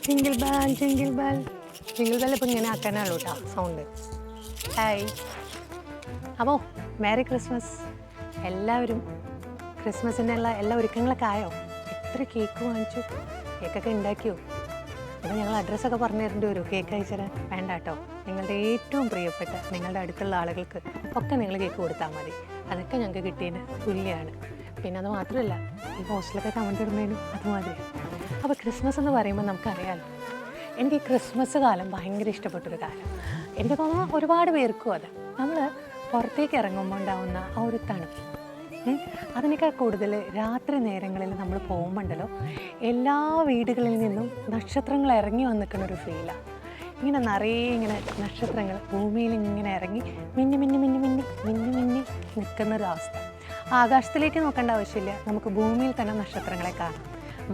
Jingle bell jingle bell jingle bell ഇപ്പം ഇങ്ങനെ ആക്കാനാണല്ലോ കേട്ടോ സൗണ്ട്. ഹായ്, അപ്പോൾ മേരി ക്രിസ്മസ്. എല്ലാവരും ക്രിസ്മസിനുള്ള എല്ലാ ഒരുക്കങ്ങളൊക്കെ ആയോ? എത്ര കേക്ക് വാങ്ങിച്ചു? കേക്കൊക്കെ ഉണ്ടാക്കിയോ? അപ്പോൾ ഞങ്ങൾ അഡ്രസ്സൊക്കെ പറഞ്ഞു തരേണ്ടി വരുമോ കേക്ക് അയച്ചുതരാൻ? വേണ്ട കേട്ടോ, നിങ്ങളുടെ ഏറ്റവും പ്രിയപ്പെട്ട നിങ്ങളുടെ അടുത്തുള്ള ആളുകൾക്ക് ഒക്കെ നിങ്ങൾ കേക്ക് കൊടുത്താൽ മതി. അതൊക്കെ ഞങ്ങൾക്ക് കിട്ടിയതിന് തുല്യമാണ്. പിന്നെ അത് മാത്രമല്ല, ഈ ഹോസ്റ്റലൊക്കെ കമൻ്റ് ഇടുന്നതിനും അതുമാതിരി. അപ്പോൾ ക്രിസ്മസ് എന്ന് പറയുമ്പോൾ നമുക്കറിയാമല്ലോ, എനിക്ക് ഈ ക്രിസ്മസ് കാലം ഭയങ്കര ഇഷ്ടപ്പെട്ടൊരു കാലം. എനിക്ക് തോന്നുന്നു ഒരുപാട് പേർക്കും അത്. നമ്മൾ പുറത്തേക്ക് ഇറങ്ങുമ്പോൾ ഉണ്ടാവുന്ന ആ ഒരു തണുപ്പ്, അതിനേക്കാൾ കൂടുതൽ രാത്രി നേരങ്ങളിൽ നമ്മൾ പോകുമ്പോണ്ടല്ലോ, എല്ലാ വീടുകളിൽ നിന്നും നക്ഷത്രങ്ങൾ ഇറങ്ങി വന്നിരിക്കുന്ന ഒരു ഫീലാണ്. ഇങ്ങനെ നിറയെ ഇങ്ങനെ നക്ഷത്രങ്ങൾ ഭൂമിയിൽ ഇങ്ങനെ ഇറങ്ങി മിന്നി മിന്നി മിന്നി മിന്നി മിന്നി മിന്നി നിൽക്കുന്നൊരവസ്ഥ. ആകാശത്തിലേക്ക് നോക്കേണ്ട ആവശ്യമില്ല, നമുക്ക് ഭൂമിയിൽ തന്നെ നക്ഷത്രങ്ങളെ കാണാം.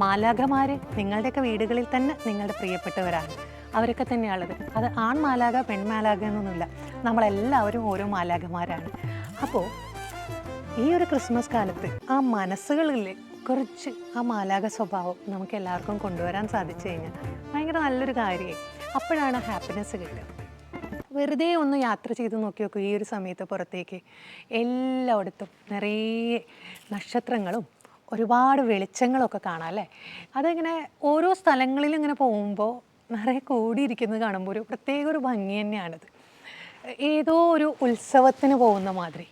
മാലാഖമാർ നിങ്ങളുടെയൊക്കെ വീടുകളിൽ തന്നെ നിങ്ങളുടെ പ്രിയപ്പെട്ടവരാണ്. അവരൊക്കെ തന്നെയാണുള്ളത്. അത് ആൺമാലാഖ പെൺമാലാഖ എന്നൊന്നുമില്ല, നമ്മളെല്ലാവരും ഓരോ മാലാഖമാരാണ്. അപ്പോൾ ഈ ഒരു ക്രിസ്മസ് കാലത്ത് ആ മനസ്സുകളിൽ കുറച്ച് ആ മാലാഖ സ്വഭാവം നമുക്ക് എല്ലാവർക്കും കൊണ്ടുവരാൻ സാധിച്ചു കഴിഞ്ഞാൽ ഭയങ്കര നല്ലൊരു കാര്യമായി. അപ്പോഴാണ് ഹാപ്പിനെസ് കിട്ടുക. വെറുതെ ഒന്ന് യാത്ര ചെയ്ത് നോക്കി നോക്കൂ. ഈ ഒരു സമയത്ത് പുറത്തേക്ക് എല്ലായിടത്തും നിറയെ നക്ഷത്രങ്ങളും ഒരുപാട് വെളിച്ചങ്ങളൊക്കെ കാണാം അല്ലേ? അതിങ്ങനെ ഓരോ സ്ഥലങ്ങളിലും ഇങ്ങനെ പോകുമ്പോൾ നിറയെ കൂടിയിരിക്കുന്നത് കാണുമ്പോൾ ഒരു പ്രത്യേക ഒരു ഭംഗി തന്നെയാണത്. ഏതോ ഒരു ഉത്സവത്തിന് പോകുന്ന മാതിരി,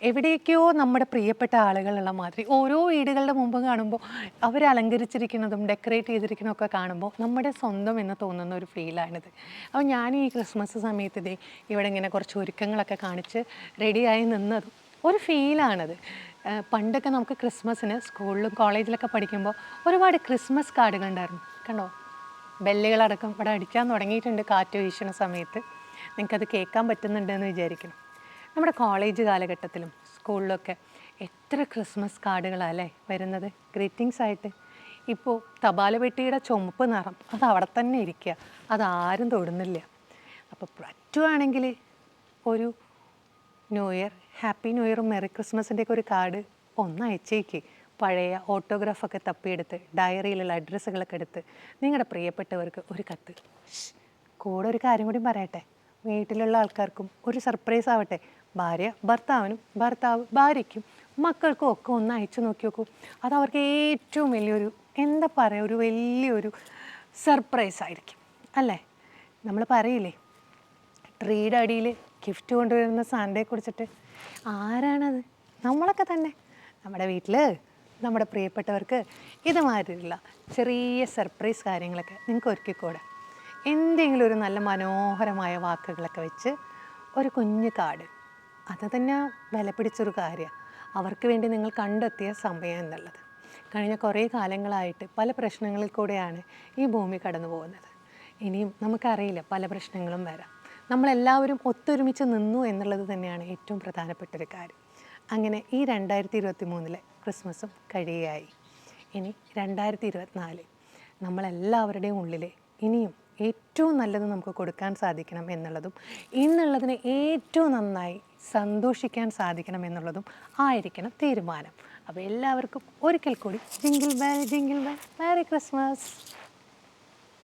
എവിടേക്കോ നമ്മുടെ പ്രിയപ്പെട്ട ആളുകളുള്ള മാതിരി ഓരോ വീടുകളുടെ മുമ്പ് കാണുമ്പോൾ അവർ അലങ്കരിച്ചിരിക്കുന്നതും ഡെക്കറേറ്റ് ചെയ്തിരിക്കുന്നതൊക്കെ കാണുമ്പോൾ നമ്മുടെ സ്വന്തം എന്ന് തോന്നുന്ന ഒരു ഫീലാണിത്. അപ്പോൾ ഞാൻ ഈ ക്രിസ്മസ് സമയത്ത് ഇതേ ഇവിടെ ഇങ്ങനെ കുറച്ച് ഒരുക്കങ്ങളൊക്കെ കാണിച്ച് റെഡിയായി നിന്നതും ഒരു ഫീലാണത്. പണ്ടൊക്കെ നമുക്ക് ക്രിസ്മസിന് സ്കൂളിലും കോളേജിലൊക്കെ പഠിക്കുമ്പോൾ ഒരുപാട് ക്രിസ്മസ് കാർഡുകൾ ഉണ്ടായിരുന്നു. കണ്ടോ, ബെല്ലുകളടക്കം ഇവിടെ അടിക്കാൻ തുടങ്ങിയിട്ടുണ്ട് കാറ്റ് വീശുന്ന സമയത്ത്. നിങ്ങൾക്കത് കേൾക്കാൻ പറ്റുന്നുണ്ടെന്ന് വിചാരിക്കണം. നമ്മുടെ കോളേജ് കാലഘട്ടത്തിലും സ്കൂളിലൊക്കെ എത്ര ക്രിസ്മസ് കാർഡുകളല്ലേ വരുന്നത് ഗ്രീറ്റിങ്സ് ആയിട്ട്. ഇപ്പോൾ തപാല പെട്ടിയുടെ ചുമപ്പ് നിറം അത് അവിടെ തന്നെ ഇരിക്കുക, അതാരും തൊടുന്നില്ല. അപ്പോൾ പറ്റുവാണെങ്കിൽ ഒരു ന്യൂ ഇയർ, ഹാപ്പി ന്യൂ ഇയറും മെറി ക്രിസ്മസിൻ്റെയൊക്കെ ഒരു കാർഡ് ഒന്ന് അയച്ചേക്ക്. പഴയ ഓട്ടോഗ്രാഫൊക്കെ തപ്പിയെടുത്ത് ഡയറിയിലുള്ള അഡ്രസ്സുകളൊക്കെ എടുത്ത് നിങ്ങളുടെ പ്രിയപ്പെട്ടവർക്ക് ഒരു കത്ത്. കൂടെ ഒരു കാര്യം കൂടി പറയട്ടെ, വീട്ടിലുള്ള ആൾക്കാർക്കും ഒരു സർപ്രൈസ് ആവട്ടെ. ഭാര്യ ഭർത്താവിനും, ഭർത്താവ് ഭാര്യയ്ക്കും, മക്കൾക്കും ഒക്കെ ഒന്ന് അയച്ചു നോക്കി നോക്കൂ. അത് അവർക്ക് ഏറ്റവും വലിയൊരു എന്താ പറയുക, ഒരു വലിയൊരു സർപ്രൈസ് ആയിരിക്കും അല്ലേ? നമ്മൾ പറയില്ലേ, ട്രീയുടെ അടിയിൽ ഗിഫ്റ്റ് കൊണ്ടുവരുന്ന സാൻഡയെ കുറിച്ചിട്ട്. ആരാണത്? നമ്മളൊക്കെ തന്നെ. നമ്മുടെ വീട്ടിൽ നമ്മുടെ പ്രിയപ്പെട്ടവർക്ക് ഇതുമാതിരിയുള്ള ചെറിയ സർപ്രൈസ് കാര്യങ്ങളൊക്കെ നിങ്ങൾക്ക് ഒരുക്കിക്കൂടെ? എന്തെങ്കിലും ഒരു നല്ല മനോഹരമായ വാക്കുകളൊക്കെ വെച്ച് ഒരു കുഞ്ഞു കാർഡ്, അത് തന്നെ വില പിടിച്ചൊരു കാര്യമാണ്. അവർക്ക് വേണ്ടി നിങ്ങൾ കണ്ടെത്തിയ സമയം എന്നുള്ളത്. കഴിഞ്ഞ കുറേ കാലങ്ങളായിട്ട് പല പ്രശ്നങ്ങളിൽ കൂടെയാണ് ഈ ഭൂമി കടന്നു പോകുന്നത്. ഇനിയും നമുക്കറിയില്ല, പല പ്രശ്നങ്ങളും വരാം. നമ്മളെല്ലാവരും ഒത്തൊരുമിച്ച് നിന്നു എന്നുള്ളത് തന്നെയാണ് ഏറ്റവും പ്രധാനപ്പെട്ടൊരു കാര്യം. അങ്ങനെ ഈ 2023 ക്രിസ്മസും കഴിയുകയായി. ഇനി 2024 നമ്മളെല്ലാവരുടെയും ഉള്ളിൽ ഇനിയും ഏറ്റവും നല്ലത് നമുക്ക് കൊടുക്കാൻ സാധിക്കണം എന്നുള്ളതും ഇന്നുള്ളതിനെ ഏറ്റവും നന്നായി സന്തോഷിക്കാൻ സാധിക്കണം എന്നുള്ളതും ആയിരിക്കണം തീരുമാനം. അപ്പോൾ എല്ലാവർക്കും ഒരിക്കൽ കൂടി jingle bell jingle bell, merry Christmas.